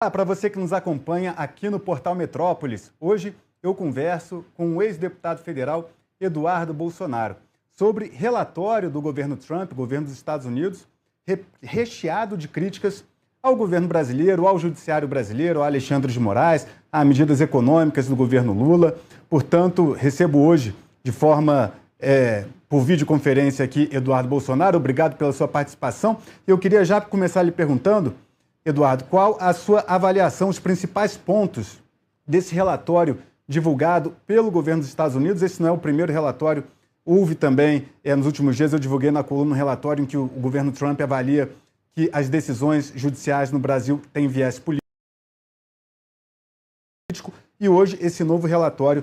Para você que nos acompanha aqui no Portal Metrópolis, hoje eu converso com o ex-deputado federal Eduardo Bolsonaro sobre relatório do governo Trump, governo dos Estados Unidos, recheado de críticas ao governo brasileiro, ao judiciário brasileiro, ao Alexandre de Moraes, a medidas econômicas do governo Lula. Portanto, recebo hoje de forma por videoconferência aqui Eduardo Bolsonaro. Obrigado pela sua participação. Eu queria já começar lhe perguntando, Eduardo, qual a sua avaliação, os principais pontos desse relatório divulgado pelo governo dos Estados Unidos? Esse não é o primeiro relatório. Houve também, nos últimos dias, eu divulguei na coluna um relatório em que o governo Trump avalia que as decisões judiciais no Brasil têm viés político. E hoje, esse novo relatório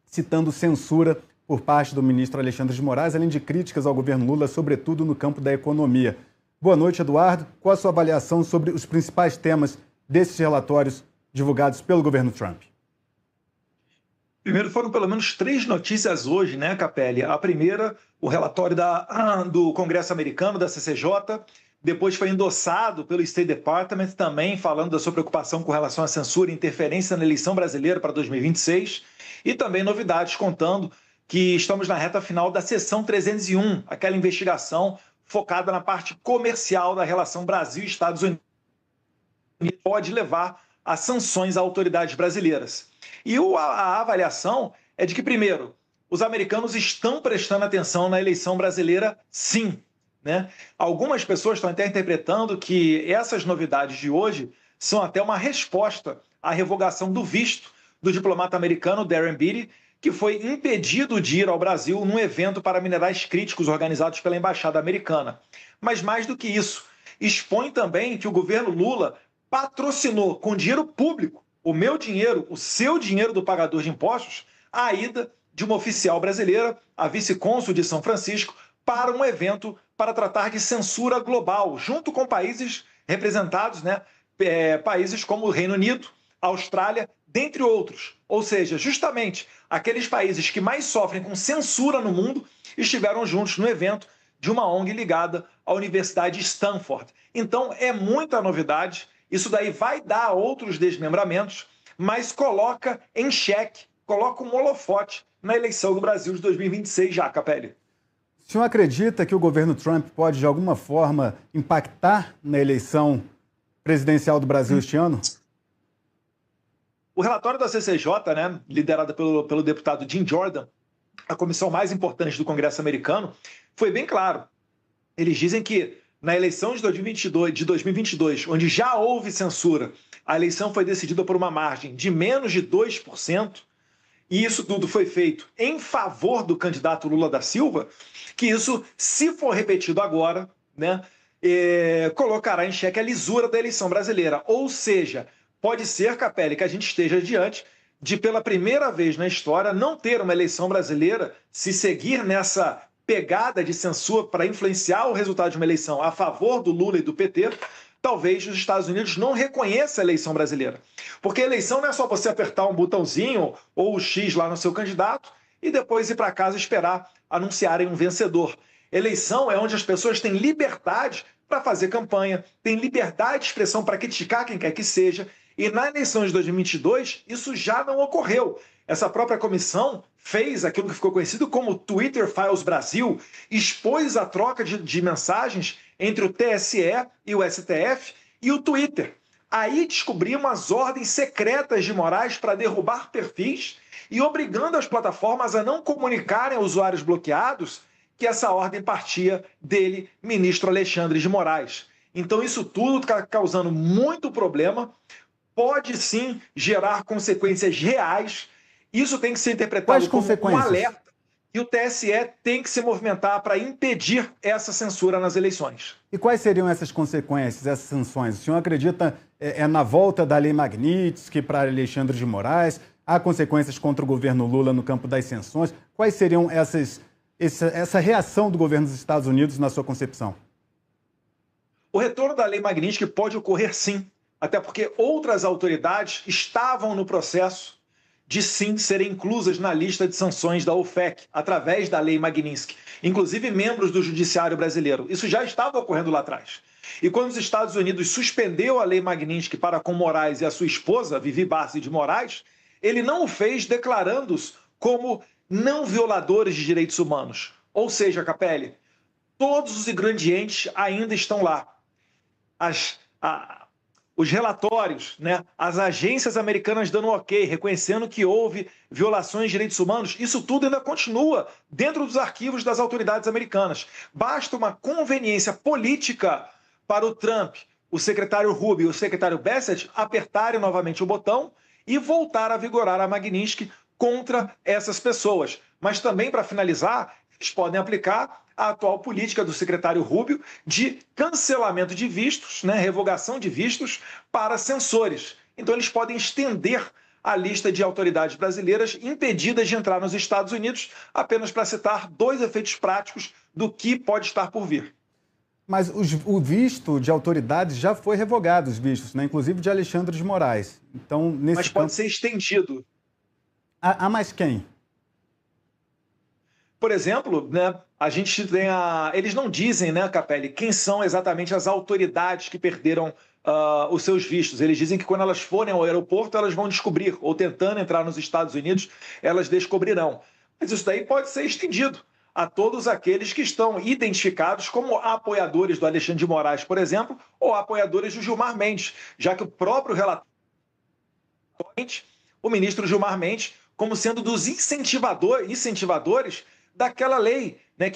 citando censura por parte do ministro Alexandre de Moraes, além de críticas ao governo Lula, sobretudo no campo da economia. Boa noite, Eduardo. Qual a sua avaliação sobre os principais temas desses relatórios divulgados pelo governo Trump? Primeiro, foram pelo menos 3 notícias hoje, né, Capelli? A primeira, o relatório do Congresso americano, da CCJ, depois foi endossado pelo State Department, também falando da sua preocupação com relação à censura e interferência na eleição brasileira para 2026, e também novidades contando que estamos na reta final da Seção 301, aquela investigação focada na parte comercial da relação Brasil e Estados Unidos, pode levar a sanções a autoridades brasileiras. E a avaliação é de que, primeiro, os americanos estão prestando atenção na eleição brasileira, sim, né? Algumas pessoas estão até interpretando que essas novidades de hoje são até uma resposta à revogação do visto do diplomata americano Darren Beatty, que foi impedido de ir ao Brasil num evento para minerais críticos organizados pela Embaixada Americana. Mas mais do que isso, expõe também que o governo Lula patrocinou com dinheiro público, o meu dinheiro, o seu dinheiro do pagador de impostos, a ida de uma oficial brasileira, a vice-cônsul de São Francisco, para um evento para tratar de censura global, junto com países representados, né, países como o Reino Unido, Austrália, dentre outros. Ou seja, justamente aqueles países que mais sofrem com censura no mundo estiveram juntos no evento de uma ONG ligada à Universidade de Stanford. Então, é muita novidade. Isso daí vai dar outros desmembramentos, mas coloca em xeque, coloca um holofote na eleição do Brasil de 2026 já, Capelli. O senhor acredita que o governo Trump pode, de alguma forma, impactar na eleição presidencial do Brasil este ano? O relatório da CCJ, né, liderada pelo deputado Jim Jordan, a comissão mais importante do Congresso americano, foi bem claro. Eles dizem que na eleição de 2022, onde já houve censura, a eleição foi decidida por uma margem de menos de 2%, e isso tudo foi feito em favor do candidato Lula da Silva, que isso, se for repetido agora, né, colocará em xeque a lisura da eleição brasileira. Ou seja, pode ser, Capelli, que a gente esteja diante de, pela primeira vez na história, não ter uma eleição brasileira, se seguir nessa pegada de censura para influenciar o resultado de uma eleição a favor do Lula e do PT, talvez os Estados Unidos não reconheçam a eleição brasileira. Porque a eleição não é só você apertar um botãozinho ou o X lá no seu candidato e depois ir para casa esperar anunciarem um vencedor. Eleição é onde as pessoas têm liberdade para fazer campanha, têm liberdade de expressão para criticar quem quer que seja, e na eleição de 2022 isso já não ocorreu. Essa própria comissão fez aquilo que ficou conhecido como Twitter Files Brasil, expôs a troca de mensagens entre o TSE e o STF e o Twitter. Aí descobrimos as ordens secretas de Moraes para derrubar perfis e obrigando as plataformas a não comunicarem aos usuários bloqueados que essa ordem partia dele, ministro Alexandre de Moraes. Então isso tudo está causando muito problema, pode sim gerar consequências reais. Isso tem que ser interpretado como um alerta e o TSE tem que se movimentar para impedir essa censura nas eleições. E quais seriam essas consequências, essas sanções? O senhor acredita na volta da Lei Magnitsky para Alexandre de Moraes? Há consequências contra o governo Lula no campo das sanções? Quais seriam essa reação do governo dos Estados Unidos na sua concepção? O retorno da Lei Magnitsky pode ocorrer sim, até porque outras autoridades estavam no processo de sim serem inclusas na lista de sanções da OFAC, através da Lei Magnitsky, inclusive membros do Judiciário brasileiro. Isso já estava ocorrendo lá atrás. E quando os Estados Unidos suspendeu a lei Magnitsky para com Moraes e a sua esposa, Vivi Barsi de Moraes, ele não o fez declarando-os como não violadores de direitos humanos. Ou seja, Capelli, todos os ingredientes ainda estão lá. Os relatórios, né, as agências americanas dando ok, reconhecendo que houve violações de direitos humanos, isso tudo ainda continua dentro dos arquivos das autoridades americanas. Basta uma conveniência política para o Trump, o secretário Rubio e o secretário Bassett apertarem novamente o botão e voltar a vigorar a Magnitsky contra essas pessoas. Mas também, para finalizar, eles podem aplicar a atual política do secretário Rubio de cancelamento de vistos, né, revogação de vistos para censores. Então, eles podem estender a lista de autoridades brasileiras impedidas de entrar nos Estados Unidos, apenas para citar 2 efeitos práticos do que pode estar por vir. Mas o visto de autoridades já foi revogado, os vistos, né? Inclusive de Alexandre de Moraes. Então, Mas pode ser estendido. A mais quem? Por exemplo, né, a gente tem eles não dizem, né, Capelli, quem são exatamente as autoridades que perderam os seus vistos. Eles dizem que quando elas forem ao aeroporto, elas vão descobrir, ou tentando entrar nos Estados Unidos, elas descobrirão. Mas isso daí pode ser estendido a todos aqueles que estão identificados como apoiadores do Alexandre de Moraes, por exemplo, ou apoiadores do Gilmar Mendes, já que o próprio relator, o ministro Gilmar Mendes, como sendo dos incentivadores daquela lei, né,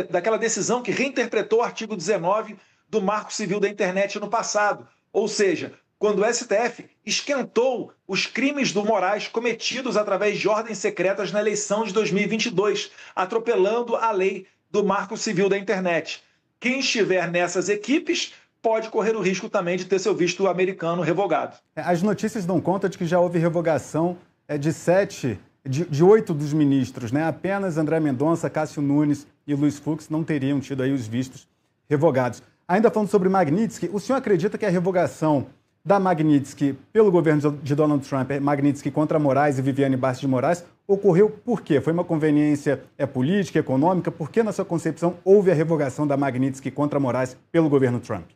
daquela decisão que reinterpretou o artigo 19 do Marco Civil da Internet no passado. Ou seja, quando o STF esquentou os crimes do Moraes cometidos através de ordens secretas na eleição de 2022, atropelando a lei do Marco Civil da Internet. Quem estiver nessas equipes pode correr o risco também de ter seu visto americano revogado. As notícias dão conta de que já houve revogação de 8 dos ministros, né? Apenas André Mendonça, Cássio Nunes e Luiz Fux não teriam tido aí os vistos revogados. Ainda falando sobre Magnitsky, o senhor acredita que a revogação da Magnitsky pelo governo de Donald Trump, Magnitsky contra Moraes e Viviane Barsi de Moraes, ocorreu por quê? Foi uma conveniência política, econômica? Por que, na sua concepção, houve a revogação da Magnitsky contra Moraes pelo governo Trump?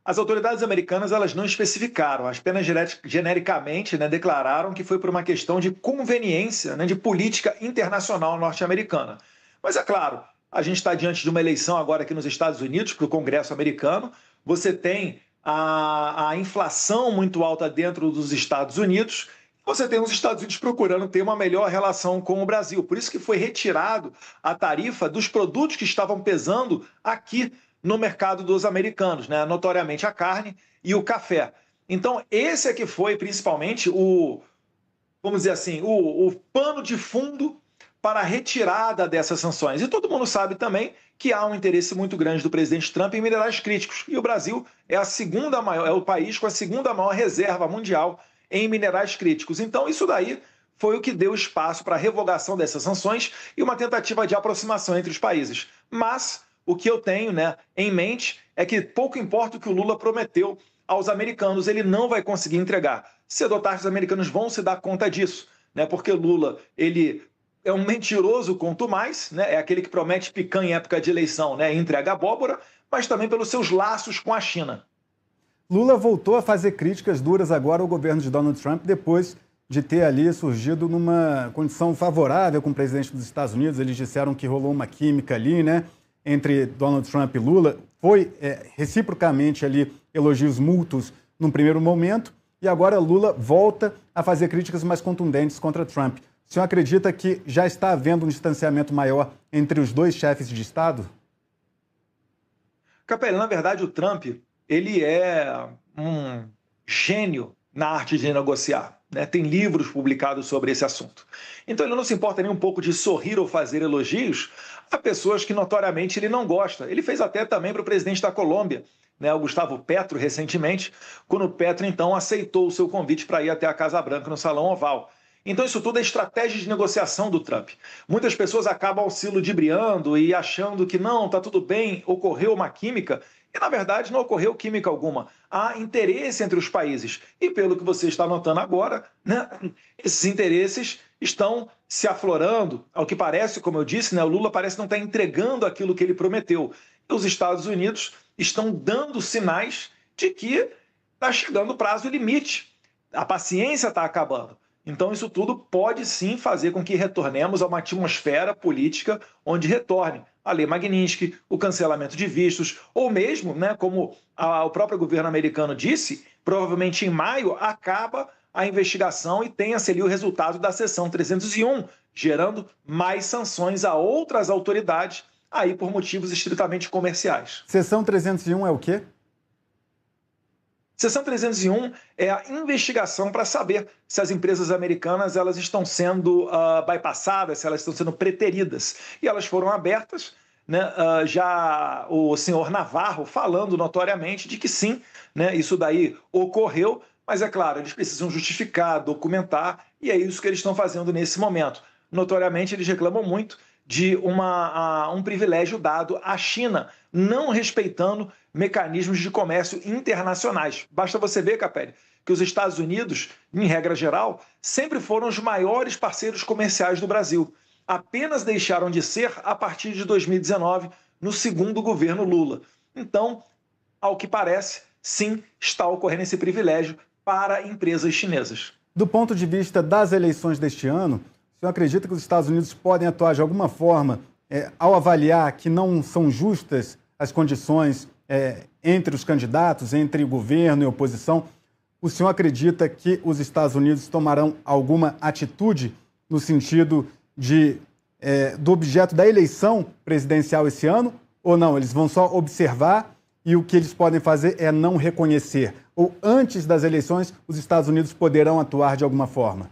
As autoridades americanas elas não especificaram, apenas genericamente, né, declararam que foi por uma questão de conveniência, né, de política internacional norte-americana. Mas é claro, a gente está diante de uma eleição agora aqui nos Estados Unidos, para o Congresso americano, você tem a inflação muito alta dentro dos Estados Unidos, você tem os Estados Unidos procurando ter uma melhor relação com o Brasil. Por isso que foi retirado a tarifa dos produtos que estavam pesando aqui no mercado dos americanos, né? Notoriamente a carne e o café. Então, esse é que foi principalmente vamos dizer assim, o pano de fundo para a retirada dessas sanções. E todo mundo sabe também que há um interesse muito grande do presidente Trump em minerais críticos. E o Brasil é o país com a segunda maior reserva mundial em minerais críticos. Então, isso daí foi o que deu espaço para a revogação dessas sanções e uma tentativa de aproximação entre os países. Mas o que eu tenho, né, em mente é que pouco importa o que o Lula prometeu aos americanos, ele não vai conseguir entregar. Cedo ou tarde os americanos vão se dar conta disso, né, porque Lula ele é um mentiroso quanto mais, né, é aquele que promete picanha em época de eleição, né, e entrega abóbora, mas também pelos seus laços com a China. Lula voltou a fazer críticas duras agora ao governo de Donald Trump depois de ter ali surgido numa condição favorável com o presidente dos Estados Unidos. Eles disseram que rolou uma química ali, né, entre Donald Trump e Lula. Foi reciprocamente ali elogios mútuos num primeiro momento e agora Lula volta a fazer críticas mais contundentes contra Trump. O senhor acredita que já está havendo um distanciamento maior entre os dois chefes de Estado? Capelli, na verdade, o Trump ele é um gênio na arte de negociar, né? Tem livros publicados sobre esse assunto. Então ele não se importa nem um pouco de sorrir ou fazer elogios a pessoas que notoriamente ele não gosta. Ele fez até também para o presidente da Colômbia, né, o Gustavo Petro, recentemente, quando o Petro então aceitou o seu convite para ir até a Casa Branca no Salão Oval. Então isso tudo é estratégia de negociação do Trump. Muitas pessoas acabam se ludibriando e achando que não, está tudo bem, ocorreu uma química. E, na verdade, não ocorreu química alguma. Há interesse entre os países. E, pelo que você está notando agora, né, esses interesses estão se aflorando. Ao que parece, como eu disse, né, o Lula parece não estar entregando aquilo que ele prometeu. E os Estados Unidos estão dando sinais de que está chegando o prazo limite. A paciência está acabando. Então, isso tudo pode sim fazer com que retornemos a uma atmosfera política onde retorne a Lei Magnitsky, o cancelamento de vistos, ou mesmo, né, como o próprio governo americano disse, provavelmente em maio acaba a investigação e tenha-se ali o resultado da Seção 301, gerando mais sanções a outras autoridades, aí por motivos estritamente comerciais. Seção 301 é o quê? Seção 301 é a investigação para saber se as empresas americanas elas estão sendo bypassadas, se elas estão sendo preteridas. E elas foram abertas, né, já o senhor Navarro falando notoriamente de que sim, né, isso daí ocorreu, mas é claro, eles precisam justificar, documentar, e é isso que eles estão fazendo nesse momento. Notoriamente, eles reclamam muito de um privilégio dado à China, não respeitando mecanismos de comércio internacionais. Basta você ver, Capelli, que os Estados Unidos, em regra geral, sempre foram os maiores parceiros comerciais do Brasil. Apenas deixaram de ser a partir de 2019, no segundo governo Lula. Então, ao que parece, sim, está ocorrendo esse privilégio para empresas chinesas. Do ponto de vista das eleições deste ano, o senhor acredita que os Estados Unidos podem atuar de alguma forma ao avaliar que não são justas as condições entre os candidatos, entre o governo e a oposição? O senhor acredita que os Estados Unidos tomarão alguma atitude no sentido do objeto da eleição presidencial esse ano? Ou não? Eles vão só observar e o que eles podem fazer é não reconhecer? Ou antes das eleições, os Estados Unidos poderão atuar de alguma forma?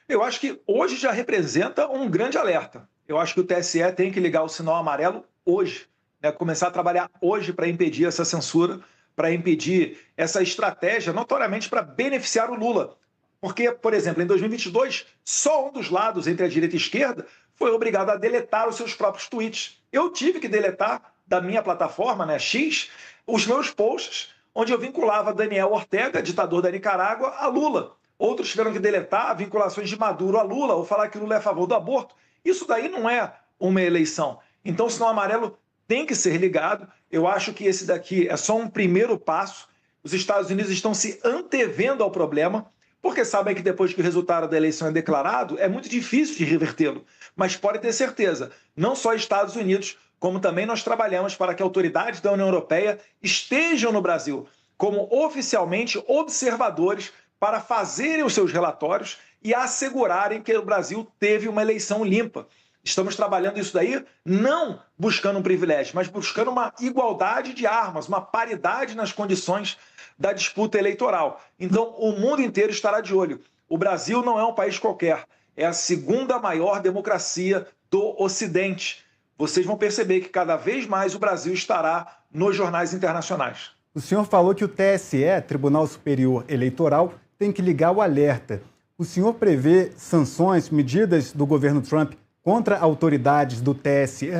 Eu acho que hoje já representa um grande alerta. Eu acho que o TSE tem que ligar o sinal amarelo hoje, né? Começar a trabalhar hoje para impedir essa censura, para impedir essa estratégia, notoriamente para beneficiar o Lula. Porque, por exemplo, em 2022, só um dos lados entre a direita e a esquerda foi obrigado a deletar os seus próprios tweets. Eu tive que deletar da minha plataforma, né, X, os meus posts, onde eu vinculava Daniel Ortega, ditador da Nicarágua, a Lula. Outros tiveram que deletar vinculações de Maduro a Lula ou falar que Lula é a favor do aborto. Isso daí não é uma eleição. Então o sinal amarelo tem que ser ligado. Eu acho que esse daqui é só um primeiro passo. Os Estados Unidos estão se antevendo ao problema, porque sabem que depois que o resultado da eleição é declarado, é muito difícil de revertê-lo. Mas pode ter certeza, não só Estados Unidos, como também nós trabalhamos para que autoridades da União Europeia estejam no Brasil como oficialmente observadores para fazerem os seus relatórios e assegurarem que o Brasil teve uma eleição limpa. Estamos trabalhando isso daí não buscando um privilégio, mas buscando uma igualdade de armas, uma paridade nas condições da disputa eleitoral. Então, o mundo inteiro estará de olho. O Brasil não é um país qualquer, é a segunda maior democracia do Ocidente. Vocês vão perceber que cada vez mais o Brasil estará nos jornais internacionais. O senhor falou que o TSE, Tribunal Superior Eleitoral, tem que ligar o alerta. O senhor prevê sanções, medidas do governo Trump contra autoridades do TSE?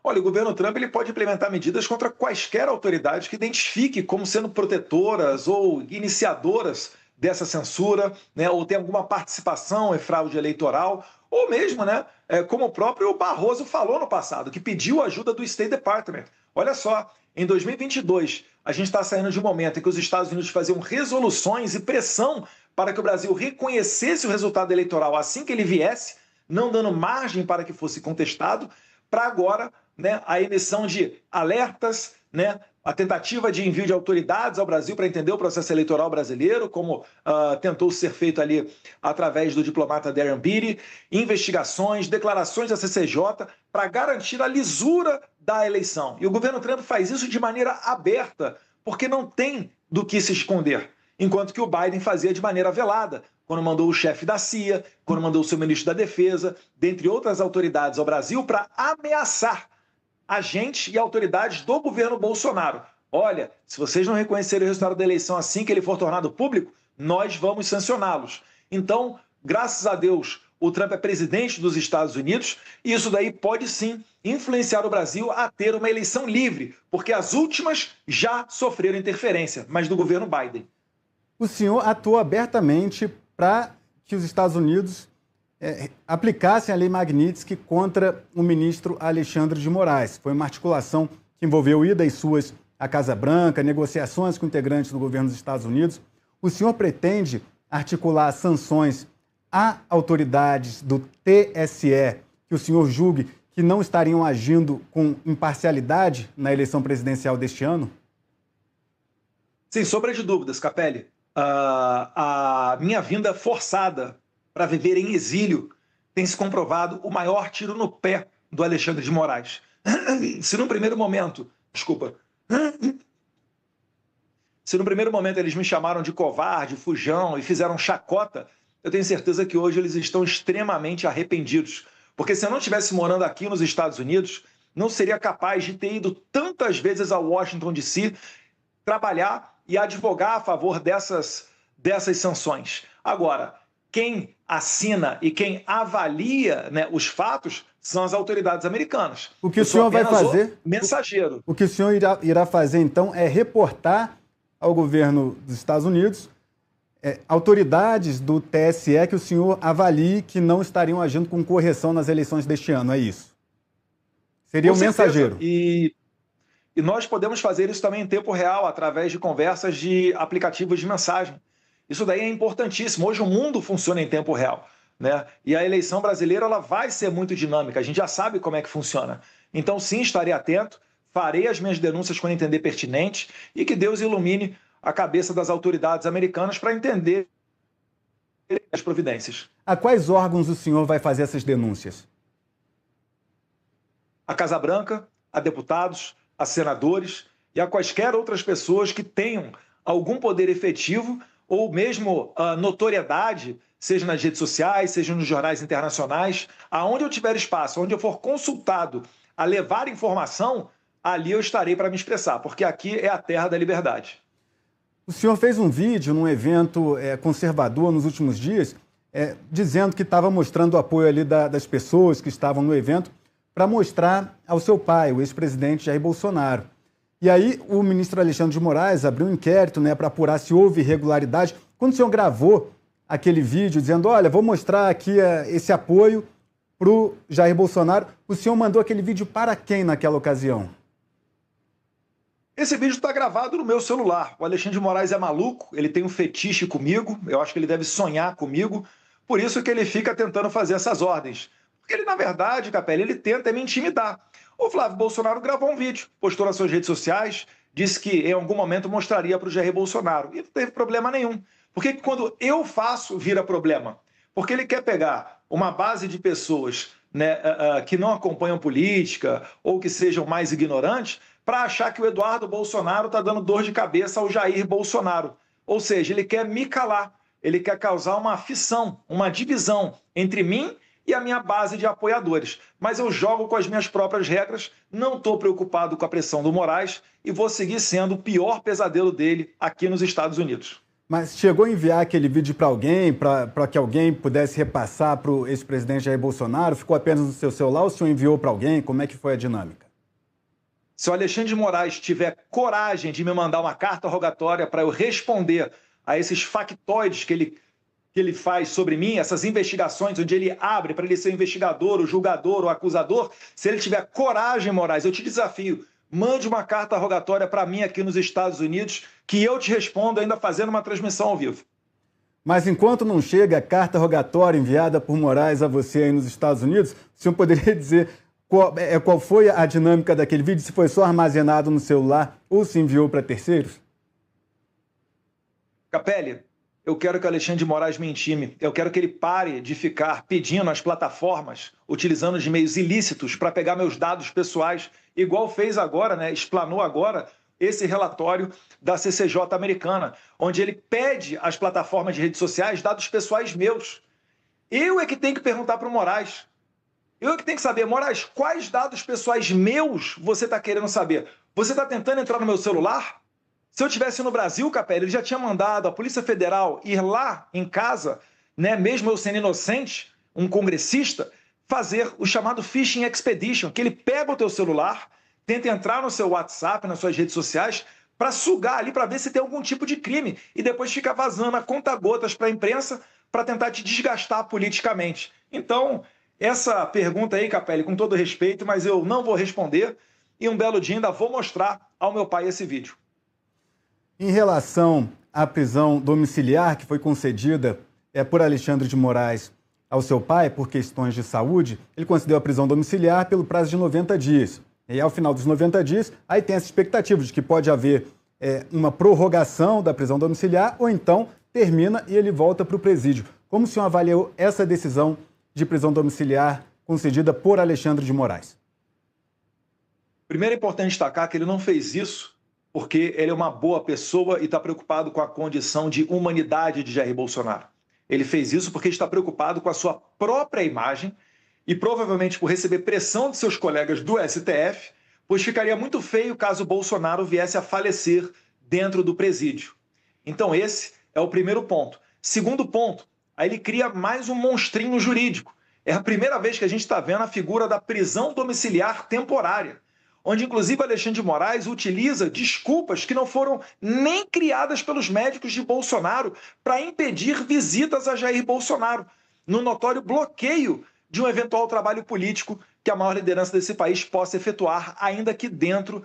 Olha, o governo Trump ele pode implementar medidas contra quaisquer autoridades que identifique como sendo protetoras ou iniciadoras dessa censura, né, ou tem alguma participação em fraude eleitoral, ou mesmo, né, como o próprio Barroso falou no passado, que pediu ajuda do State Department. Olha só, em 2022, a gente está saindo de um momento em que os Estados Unidos faziam resoluções e pressão para que o Brasil reconhecesse o resultado eleitoral assim que ele viesse, não dando margem para que fosse contestado, para agora, né, a emissão de alertas, né, a tentativa de envio de autoridades ao Brasil para entender o processo eleitoral brasileiro, como tentou ser feito ali através do diplomata Darren Beattie, investigações, declarações da CCJ para garantir a lisura da eleição. E o governo Trump faz isso de maneira aberta, porque não tem do que se esconder, enquanto que o Biden fazia de maneira velada, quando mandou o chefe da CIA, quando mandou o seu ministro da Defesa, dentre outras autoridades ao Brasil, para ameaçar agentes e autoridades do governo Bolsonaro. Olha, se vocês não reconhecerem o resultado da eleição assim que ele for tornado público, nós vamos sancioná-los. Então, graças a Deus, o Trump é presidente dos Estados Unidos e isso daí pode sim influenciar o Brasil a ter uma eleição livre, porque as últimas já sofreram interferência, mas do governo Biden. O senhor atuou abertamente para que os Estados Unidos aplicassem a Lei Magnitsky contra o ministro Alexandre de Moraes. Foi uma articulação que envolveu ida e suas à Casa Branca, negociações com integrantes do governo dos Estados Unidos. O senhor pretende articular sanções a autoridades do TSE que o senhor julgue que não estariam agindo com imparcialidade na eleição presidencial deste ano? Sem sombra de dúvidas, Capelli. A minha vinda forçada para viver em exílio tem se comprovado o maior tiro no pé do Alexandre de Moraes. Se num primeiro momento eles me chamaram de covarde, fujão e fizeram chacota, eu tenho certeza que hoje eles estão extremamente arrependidos. Porque se eu não estivesse morando aqui nos Estados Unidos, não seria capaz de ter ido tantas vezes a Washington, D.C., trabalhar e advogar a favor dessas sanções. Agora, quem assina e quem avalia, né, os fatos são as autoridades americanas. O que o senhor vai fazer? Mensageiro. O que o senhor irá fazer, então, é reportar ao governo dos Estados Unidos autoridades do TSE que o senhor avalie que não estariam agindo com correção nas eleições deste ano, é isso? Seria um mensageiro. E nós podemos fazer isso também em tempo real, através de conversas de aplicativos de mensagem. Isso daí é importantíssimo. Hoje o mundo funciona em tempo real, né? E a eleição brasileira ela vai ser muito dinâmica, a gente já sabe como é que funciona. Então, sim, estarei atento, farei as minhas denúncias quando entender pertinente e que Deus ilumine a cabeça das autoridades americanas para entender as providências. A quais órgãos o senhor vai fazer essas denúncias? A Casa Branca, a deputados, a senadores e a quaisquer outras pessoas que tenham algum poder efetivo ou mesmo notoriedade, seja nas redes sociais, seja nos jornais internacionais, aonde eu tiver espaço, onde eu for consultado a levar informação, ali eu estarei para me expressar, porque aqui é a terra da liberdade. O senhor fez um vídeo num evento conservador nos últimos dias, dizendo que estava mostrando o apoio ali das pessoas que estavam no evento para mostrar ao seu pai, o ex-presidente Jair Bolsonaro. E aí o ministro Alexandre de Moraes abriu um inquérito, né, para apurar se houve irregularidade. Quando o senhor gravou aquele vídeo dizendo, olha, vou mostrar aqui esse apoio para o Jair Bolsonaro, o senhor mandou aquele vídeo para quem naquela ocasião? Esse vídeo está gravado no meu celular. O Alexandre de Moraes é maluco, ele tem um fetiche comigo, eu acho que ele deve sonhar comigo, por isso que ele fica tentando fazer essas ordens. Porque ele, na verdade, Capelli, ele tenta me intimidar. O Flávio Bolsonaro gravou um vídeo, postou nas suas redes sociais, disse que em algum momento mostraria para o Jair Bolsonaro. E não teve problema nenhum. Porque quando eu faço, vira problema. Porque ele quer pegar uma base de pessoas, né, que não acompanham política ou que sejam mais ignorantes, para achar que o Eduardo Bolsonaro está dando dor de cabeça ao Jair Bolsonaro. Ou seja, ele quer me calar, ele quer causar uma fissão, uma divisão entre mim e a minha base de apoiadores. Mas eu jogo com as minhas próprias regras, não estou preocupado com a pressão do Moraes e vou seguir sendo o pior pesadelo dele aqui nos Estados Unidos. Mas chegou a enviar aquele vídeo para alguém, para que alguém pudesse repassar para o ex-presidente Jair Bolsonaro? Ficou apenas no seu celular ou o senhor enviou para alguém? Como é que foi a dinâmica? Se o Alexandre de Moraes tiver coragem de me mandar uma carta rogatória para eu responder a esses factoides que ele faz sobre mim, essas investigações onde ele abre para ele ser o investigador, o julgador, o acusador, se ele tiver coragem, Moraes, eu te desafio, mande uma carta rogatória para mim aqui nos Estados Unidos, que eu te respondo ainda fazendo uma transmissão ao vivo. Mas enquanto não chega a carta rogatória enviada por Moraes a você aí nos Estados Unidos, o senhor poderia dizer qual foi a dinâmica daquele vídeo, se foi só armazenado no celular ou se enviou para terceiros? Capelli, eu quero que o Alexandre de Moraes me intime. Eu quero que ele pare de ficar pedindo às plataformas, utilizando de meios ilícitos para pegar meus dados pessoais, igual fez agora, né? Explanou agora esse relatório da CCJ americana, onde ele pede às plataformas de redes sociais dados pessoais meus. Eu é que tenho que perguntar para o Moraes. Eu é que tenho que saber, Moraes, quais dados pessoais meus você está querendo saber? Você está tentando entrar no meu celular? Se eu estivesse no Brasil, Capelli, ele já tinha mandado a Polícia Federal ir lá em casa, né, mesmo eu sendo inocente, um congressista, fazer o chamado Phishing Expedition, que ele pega o teu celular, tenta entrar no seu WhatsApp, nas suas redes sociais, para sugar ali, para ver se tem algum tipo de crime, e depois fica vazando a conta-gotas para a imprensa para tentar te desgastar politicamente. Então, essa pergunta aí, Capelli, com todo respeito, mas eu não vou responder e um belo dia ainda vou mostrar ao meu pai esse vídeo. Em relação à prisão domiciliar que foi concedida por Alexandre de Moraes ao seu pai por questões de saúde, ele concedeu a prisão domiciliar pelo prazo de 90 dias. E ao final dos 90 dias, aí tem essa expectativa de que pode haver uma prorrogação da prisão domiciliar ou então termina e ele volta para o presídio. Como o senhor avaliou essa decisão de prisão domiciliar concedida por Alexandre de Moraes? Primeiro é importante destacar que ele não fez isso porque ele é uma boa pessoa e está preocupado com a condição de humanidade de Jair Bolsonaro. Ele fez isso porque está preocupado com a sua própria imagem e provavelmente por receber pressão de seus colegas do STF, pois ficaria muito feio caso Bolsonaro viesse a falecer dentro do presídio. Então esse é o primeiro ponto. Segundo ponto, aí ele cria mais um monstrinho jurídico. É a primeira vez que a gente está vendo a figura da prisão domiciliar temporária, onde inclusive Alexandre de Moraes utiliza desculpas que não foram nem criadas pelos médicos de Bolsonaro para impedir visitas a Jair Bolsonaro, no notório bloqueio de um eventual trabalho político que a maior liderança desse país possa efetuar, ainda que dentro,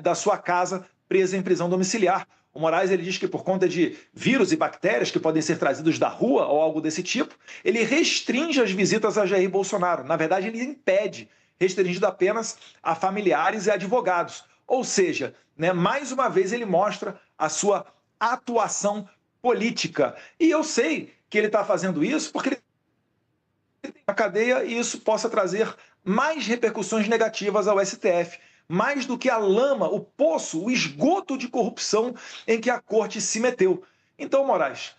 da sua casa, presa em prisão domiciliar. O Moraes ele diz que por conta de vírus e bactérias que podem ser trazidos da rua ou algo desse tipo, ele restringe as visitas a Jair Bolsonaro. Na verdade, ele impede, restringido apenas a familiares e advogados. Ou seja, mais uma vez ele mostra a sua atuação política. E eu sei que ele está fazendo isso porque ele tem uma cadeia e isso possa trazer mais repercussões negativas ao STF. Mais do que a lama, o poço, o esgoto de corrupção em que a corte se meteu. Então, Moraes,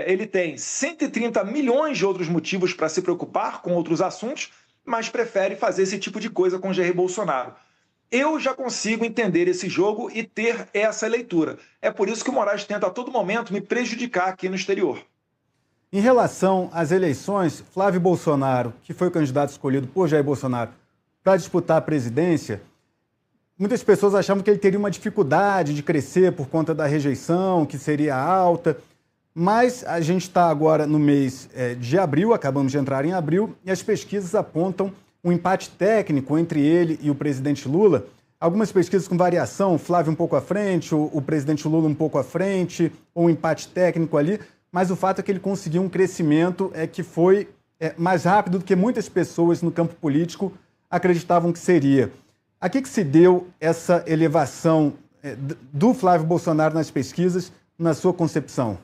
ele tem 130 milhões de outros motivos para se preocupar com outros assuntos, mas prefere fazer esse tipo de coisa com Jair Bolsonaro. Eu já consigo entender esse jogo e ter essa leitura. É por isso que o Moraes tenta a todo momento me prejudicar aqui no exterior. Em relação às eleições, Flávio Bolsonaro, que foi o candidato escolhido por Jair Bolsonaro para disputar a presidência, muitas pessoas achavam que ele teria uma dificuldade de crescer por conta da rejeição, que seria alta, mas a gente está agora no mês de abril, acabamos de entrar em abril, e as pesquisas apontam um empate técnico entre ele e o presidente Lula. Algumas pesquisas com variação, Flávio um pouco à frente, o presidente Lula um pouco à frente, ou um empate técnico ali, mas o fato é que ele conseguiu um crescimento que foi mais rápido do que muitas pessoas no campo político acreditavam que seria. A que se deu essa elevação do Flávio Bolsonaro nas pesquisas, na sua concepção?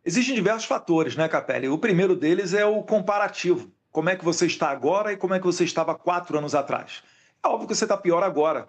Existem diversos fatores, Capelli? O primeiro deles é o comparativo. Como é que você está agora e como é que você estava 4 anos atrás? É óbvio que você está pior agora,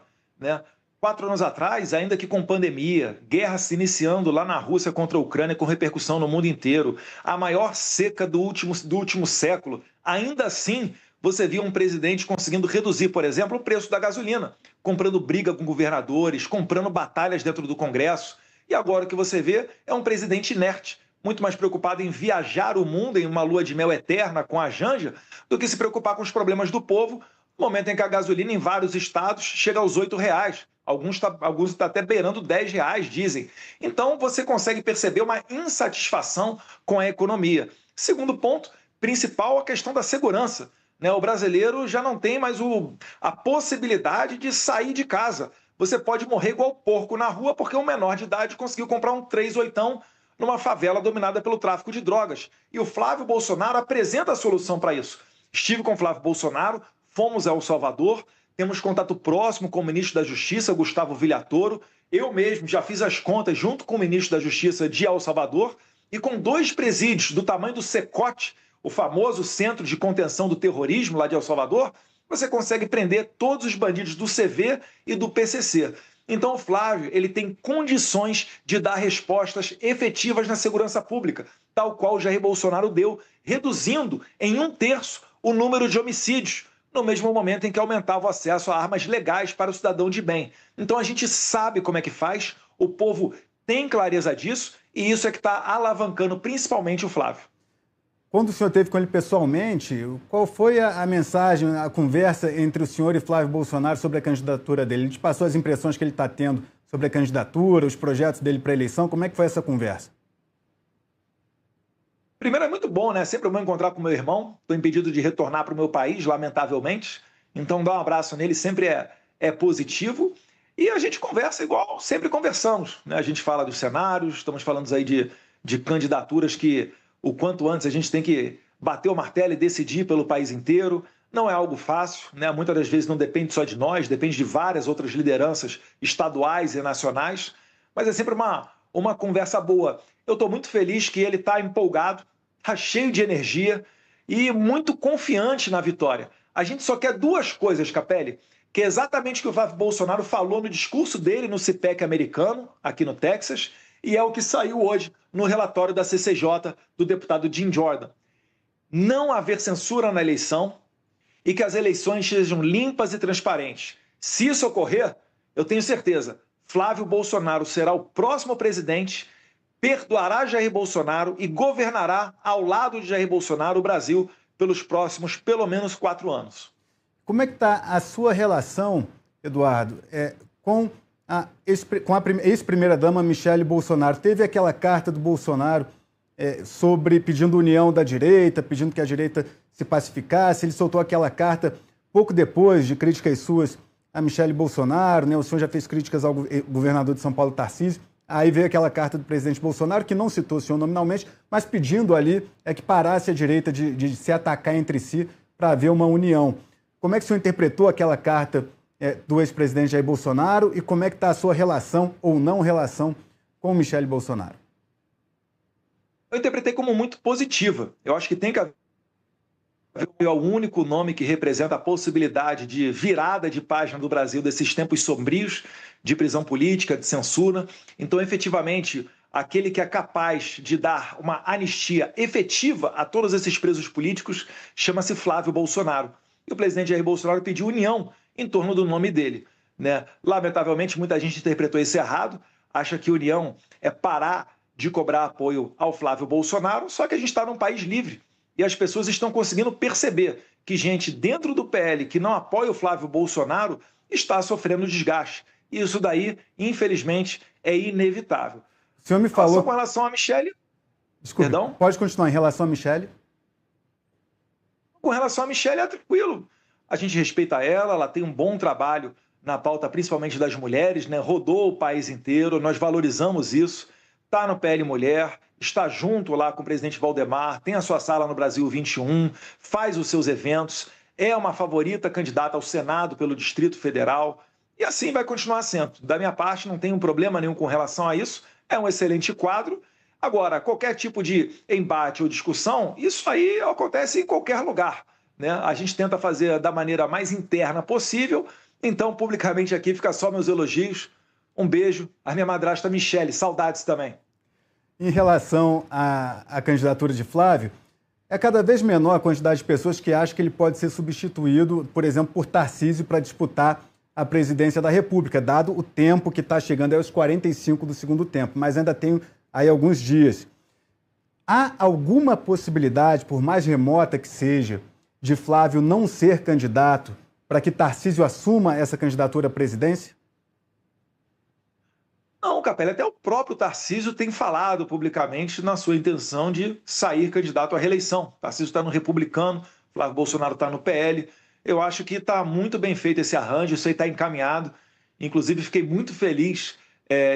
4 anos atrás, ainda que com pandemia, guerra se iniciando lá na Rússia contra a Ucrânia com repercussão no mundo inteiro, a maior seca do último século, ainda assim você via um presidente conseguindo reduzir, por exemplo, o preço da gasolina, comprando briga com governadores, comprando batalhas dentro do Congresso. E agora o que você vê é um presidente inerte, muito mais preocupado em viajar o mundo em uma lua de mel eterna com a Janja, do que se preocupar com os problemas do povo, no momento em que a gasolina em vários estados chega aos R$8. Alguns está até beirando R$10, dizem. Então você consegue perceber uma insatisfação com a economia. Segundo ponto, principal, a questão da segurança. O brasileiro já não tem mais a possibilidade de sair de casa. Você pode morrer igual porco na rua porque um menor de idade conseguiu comprar um 38 numa favela dominada pelo tráfico de drogas. E o Flávio Bolsonaro apresenta a solução para isso. Estive com o Flávio Bolsonaro, fomos a El Salvador, temos contato próximo com o ministro da Justiça, Gustavo Villatoro. Eu mesmo já fiz as contas junto com o ministro da Justiça de El Salvador e com 2 presídios do tamanho do Cecote, o famoso Centro de Contenção do Terrorismo lá de El Salvador, você consegue prender todos os bandidos do CV e do PCC. Então o Flávio ele tem condições de dar respostas efetivas na segurança pública, tal qual o Jair Bolsonaro deu, reduzindo em 1/3 o número de homicídios, no mesmo momento em que aumentava o acesso a armas legais para o cidadão de bem. Então a gente sabe como é que faz, o povo tem clareza disso, e isso é que está alavancando principalmente o Flávio. Quando o senhor esteve com ele pessoalmente, qual foi a mensagem, a conversa entre o senhor e Flávio Bolsonaro sobre a candidatura dele? Ele te passou as impressões que ele está tendo sobre a candidatura, os projetos dele para a eleição? Como é que foi essa conversa? Primeiro, é muito bom, né? Sempre bom encontrar com meu irmão. Estou impedido de retornar para o meu país, lamentavelmente. Então, dar um abraço nele sempre é positivo. E a gente conversa igual sempre conversamos, né? A gente fala dos cenários, estamos falando aí de candidaturas que o quanto antes a gente tem que bater o martelo e decidir pelo país inteiro. Não é algo fácil, né? Muitas das vezes não depende só de nós, depende de várias outras lideranças estaduais e nacionais, mas é sempre uma conversa boa. Eu estou muito feliz que ele está empolgado, está cheio de energia e muito confiante na vitória. A gente só quer duas coisas, Capelli, que é exatamente o que o Flávio Bolsonaro falou no discurso dele no CPEC americano, aqui no Texas, e é o que saiu hoje no relatório da CCJ do deputado Jim Jordan. Não haver censura na eleição e que as eleições sejam limpas e transparentes. Se isso ocorrer, eu tenho certeza, Flávio Bolsonaro será o próximo presidente, perdoará Jair Bolsonaro e governará ao lado de Jair Bolsonaro o Brasil pelos próximos, pelo menos, 4 anos. Como é que está a sua relação, Eduardo, com a ex-primeira-dama Michele Bolsonaro? Teve aquela carta do Bolsonaro pedindo união da direita, pedindo que a direita se pacificasse. Ele soltou aquela carta pouco depois de críticas suas a Michele Bolsonaro, né? O senhor já fez críticas ao governador de São Paulo, Tarcísio. Aí veio aquela carta do presidente Bolsonaro, que não citou o senhor nominalmente, mas pedindo ali que parasse a direita de se atacar entre si para haver uma união. Como é que o senhor interpretou aquela carta do ex-presidente Jair Bolsonaro e como é que está a sua relação ou não relação com Michele Bolsonaro? Eu interpretei como muito positiva. Eu acho que tem que haver o único nome que representa a possibilidade de virada de página do Brasil desses tempos sombrios de prisão política, de censura. Então, efetivamente, aquele que é capaz de dar uma anistia efetiva a todos esses presos políticos chama-se Flávio Bolsonaro. E o presidente Jair Bolsonaro pediu união em torno do nome dele, né? Lamentavelmente, muita gente interpretou isso errado, acha que união é parar de cobrar apoio ao Flávio Bolsonaro, só que a gente está num país livre e as pessoas estão conseguindo perceber que gente dentro do PL que não apoia o Flávio Bolsonaro está sofrendo desgaste. E isso daí, infelizmente, é inevitável. O senhor me falou... Com relação a Michele... Desculpe, perdão? Pode continuar. Em relação a Michele? Com relação a Michele, é tranquilo. A gente respeita ela tem um bom trabalho na pauta, principalmente das mulheres, né? Rodou o país inteiro, nós valorizamos isso. Está no PL Mulher, está junto lá com o presidente Valdemar, tem a sua sala no Brasil 21, faz os seus eventos, é uma favorita candidata ao Senado pelo Distrito Federal e assim vai continuar sendo. Da minha parte, não tem um problema nenhum com relação a isso, é um excelente quadro. Agora, qualquer tipo de embate ou discussão, isso aí acontece em qualquer lugar, né? A gente tenta fazer da maneira mais interna possível, então publicamente aqui fica só meus elogios. Um beijo, a minha madrasta Michele, saudades também. Em relação à candidatura de Flávio, é cada vez menor a quantidade de pessoas que acham que ele pode ser substituído, por exemplo, por Tarcísio para disputar a presidência da República, dado o tempo que está chegando aos 45 do segundo tempo, mas ainda tem aí alguns dias. Há alguma possibilidade, por mais remota que seja, de Flávio não ser candidato para que Tarcísio assuma essa candidatura à presidência? Não, Capelli, até o próprio Tarcísio tem falado publicamente na sua intenção de sair candidato à reeleição. Tarcísio está no Republicano, Flávio Bolsonaro está no PL. Eu acho que está muito bem feito esse arranjo, isso aí está encaminhado. Inclusive, fiquei muito feliz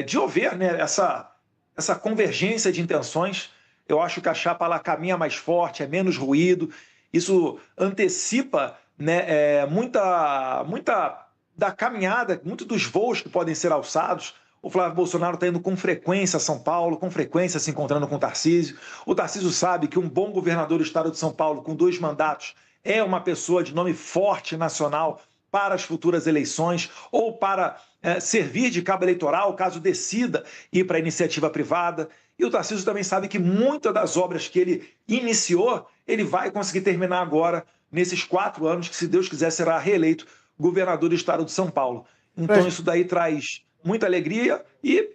de ouvir, né, essa convergência de intenções. Eu acho que a chapa ela caminha mais forte, é menos ruído. Isso antecipa, né, muita da caminhada, muito dos voos que podem ser alçados. O Flávio Bolsonaro está indo com frequência a São Paulo, com frequência se encontrando com o Tarcísio. O Tarcísio sabe que um bom governador do estado de São Paulo, com 2 mandatos, é uma pessoa de nome forte nacional para as futuras eleições ou para servir de cabo eleitoral, caso decida ir para a iniciativa privada. E o Tarcísio também sabe que muitas das obras que ele iniciou, ele vai conseguir terminar agora, nesses 4 anos, que, se Deus quiser, será reeleito governador do estado de São Paulo. Então, isso daí traz muita alegria e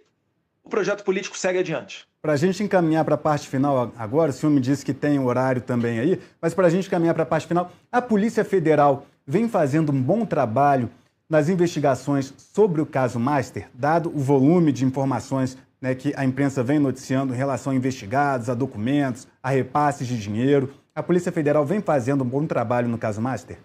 o projeto político segue adiante. Para a gente encaminhar para a parte final agora, o senhor me disse que tem horário também aí, mas para a gente caminhar para a parte final, a Polícia Federal vem fazendo um bom trabalho nas investigações sobre o caso Master, dado o volume de informações, né, que a imprensa vem noticiando em relação a investigados, a documentos, a repasses de dinheiro? A Polícia Federal vem fazendo um bom trabalho no caso Master?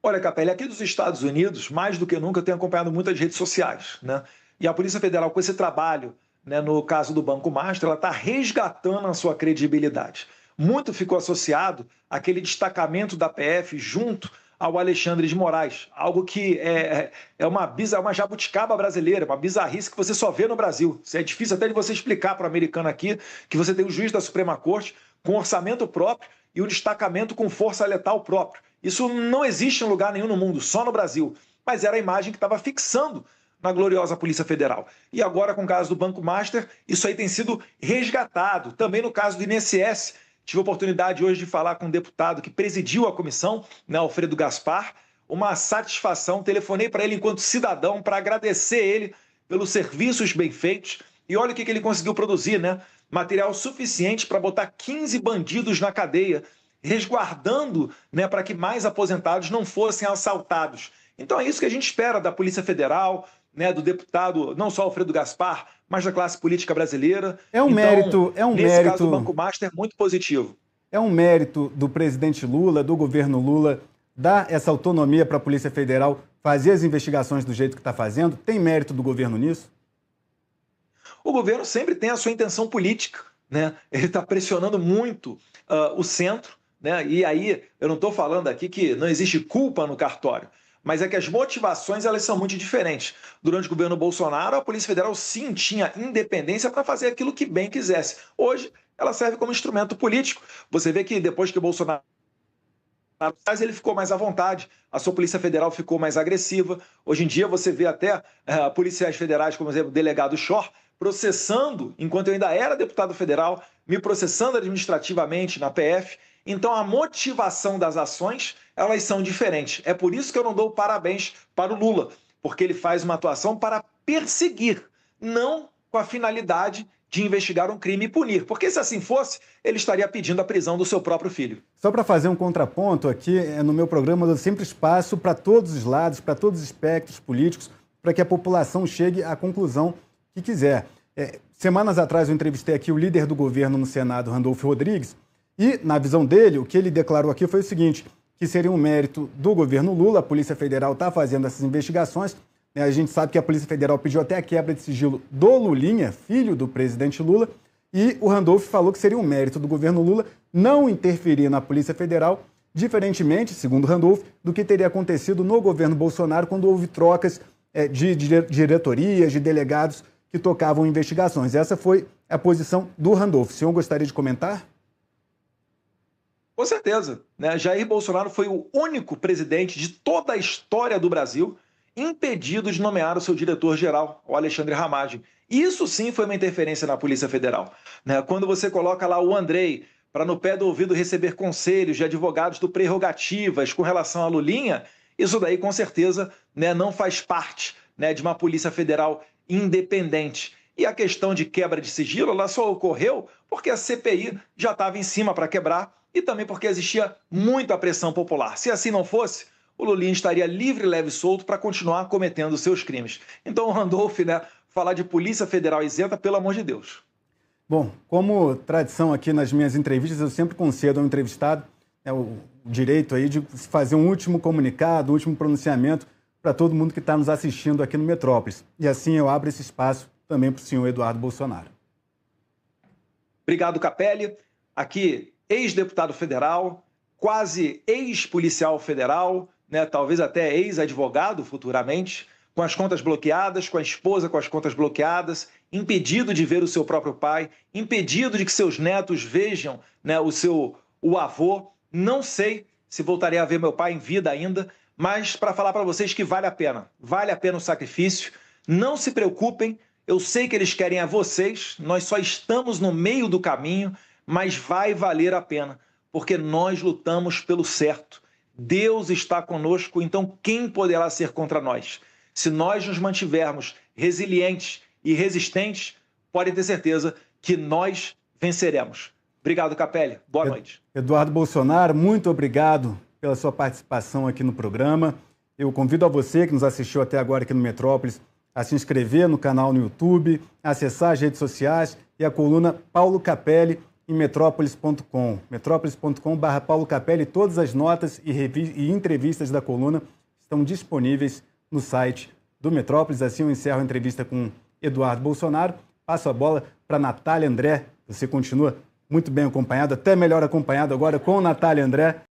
Olha, Capelli, aqui dos Estados Unidos, mais do que nunca, eu tenho acompanhado muitas redes sociais, né? E a Polícia Federal, com esse trabalho, né, no caso do Banco Master, ela está resgatando a sua credibilidade. Muito ficou associado àquele destacamento da PF junto ao Alexandre de Moraes, algo que é uma jabuticaba brasileira, uma bizarrice que você só vê no Brasil. É difícil até de você explicar para o americano aqui que você tem o juiz da Suprema Corte com orçamento próprio e o destacamento com força letal próprio. Isso não existe em lugar nenhum no mundo, só no Brasil. Mas era a imagem que estava fixando na gloriosa Polícia Federal. E agora, com o caso do Banco Master, isso aí tem sido resgatado. Também no caso do INSS, tive a oportunidade hoje de falar com um deputado que presidiu a comissão, né, Alfredo Gaspar, uma satisfação. Telefonei para ele enquanto cidadão para agradecer ele pelos serviços bem feitos. E olha o que ele conseguiu produzir, né? Material suficiente para botar 15 bandidos na cadeia, resguardando, né, para que mais aposentados não fossem assaltados. Então é isso que a gente espera da Polícia Federal, né, do deputado, não só Alfredo Gaspar, mas da classe política brasileira. Nesse caso do Banco Master, muito positivo. É um mérito do presidente Lula, do governo Lula, dar essa autonomia para a Polícia Federal fazer as investigações do jeito que está fazendo? Tem mérito do governo nisso? O governo sempre tem a sua intenção política, né? Ele está pressionando muito o centro, né? E aí eu não estou falando aqui que não existe culpa no cartório, mas é que as motivações elas são muito diferentes. Durante o governo Bolsonaro, a Polícia Federal sim tinha independência para fazer aquilo que bem quisesse. Hoje, ela serve como instrumento político. Você vê que depois que o Bolsonaro ele ficou mais à vontade, a sua Polícia Federal ficou mais agressiva. Hoje em dia você vê até policiais federais, como por exemplo o delegado Chor, processando, enquanto eu ainda era deputado federal, me processando administrativamente na PF. Então a motivação das ações, elas são diferentes. É por isso que eu não dou parabéns para o Lula, porque ele faz uma atuação para perseguir, não com a finalidade de investigar um crime e punir. Porque se assim fosse, ele estaria pedindo a prisão do seu próprio filho. Só para fazer um contraponto aqui, no meu programa eu dou sempre espaço para todos os lados, para todos os espectros políticos, para que a população chegue à conclusão que quiser. Semanas atrás eu entrevistei aqui o líder do governo no Senado, Randolfo Rodrigues, e na visão dele, o que ele declarou aqui foi o seguinte, que seria um mérito do governo Lula, a Polícia Federal está fazendo essas investigações. A gente sabe que a Polícia Federal pediu até a quebra de sigilo do Lulinha, filho do presidente Lula, e o Randolph falou que seria um mérito do governo Lula não interferir na Polícia Federal, diferentemente, segundo Randolph, do que teria acontecido no governo Bolsonaro quando houve trocas de diretorias, de delegados que tocavam investigações. Essa foi a posição do Randolph. O senhor gostaria de comentar? Com certeza, né? Jair Bolsonaro foi o único presidente de toda a história do Brasil impedido de nomear o seu diretor-geral, o Alexandre Ramagem. Isso sim foi uma interferência na Polícia Federal, né? Quando você coloca lá o Andrei para no pé do ouvido receber conselhos de advogados do Prerrogativas com relação a Lulinha, isso daí com certeza, né, não faz parte, né, de uma Polícia Federal independente. E a questão de quebra de sigilo, ela só ocorreu porque a CPI já estava em cima para quebrar e também porque existia muita pressão popular. Se assim não fosse, o Lulinha estaria livre, leve e solto para continuar cometendo seus crimes. Então o Randolph, né, falar de Polícia Federal isenta, pelo amor de Deus. Bom, como tradição aqui nas minhas entrevistas, eu sempre concedo ao entrevistado o direito aí de fazer um último comunicado, um último pronunciamento para todo mundo que está nos assistindo aqui no Metrópolis. E assim eu abro esse espaço também para o senhor Eduardo Bolsonaro. Obrigado, Capelli. Aqui, ex-deputado federal, quase ex-policial federal, né, talvez até ex-advogado futuramente, com as contas bloqueadas, com a esposa com as contas bloqueadas, impedido de ver o seu próprio pai, impedido de que seus netos vejam, né, o avô. Não sei se voltarei a ver meu pai em vida ainda, mas para falar para vocês que vale a pena o sacrifício. Não se preocupem, eu sei que eles querem a vocês, nós só estamos no meio do caminho, mas vai valer a pena, porque nós lutamos pelo certo. Deus está conosco, então quem poderá ser contra nós? Se nós nos mantivermos resilientes e resistentes, podem ter certeza que nós venceremos. Obrigado, Capelli. Boa noite. Eduardo Bolsonaro, muito obrigado pela sua participação aqui no programa. Eu convido a você que nos assistiu até agora aqui no Metrópolis a se inscrever no canal no YouTube, acessar as redes sociais e a coluna Paulo Capelli em metrópolis.com. metrópolis.com/Paulo Capelli. Todas as notas e entrevistas da coluna estão disponíveis no site do Metrópolis. Assim eu encerro a entrevista com Eduardo Bolsonaro. Passo a bola para Natália André. Você continua muito bem acompanhado, até melhor acompanhado agora com Natália André.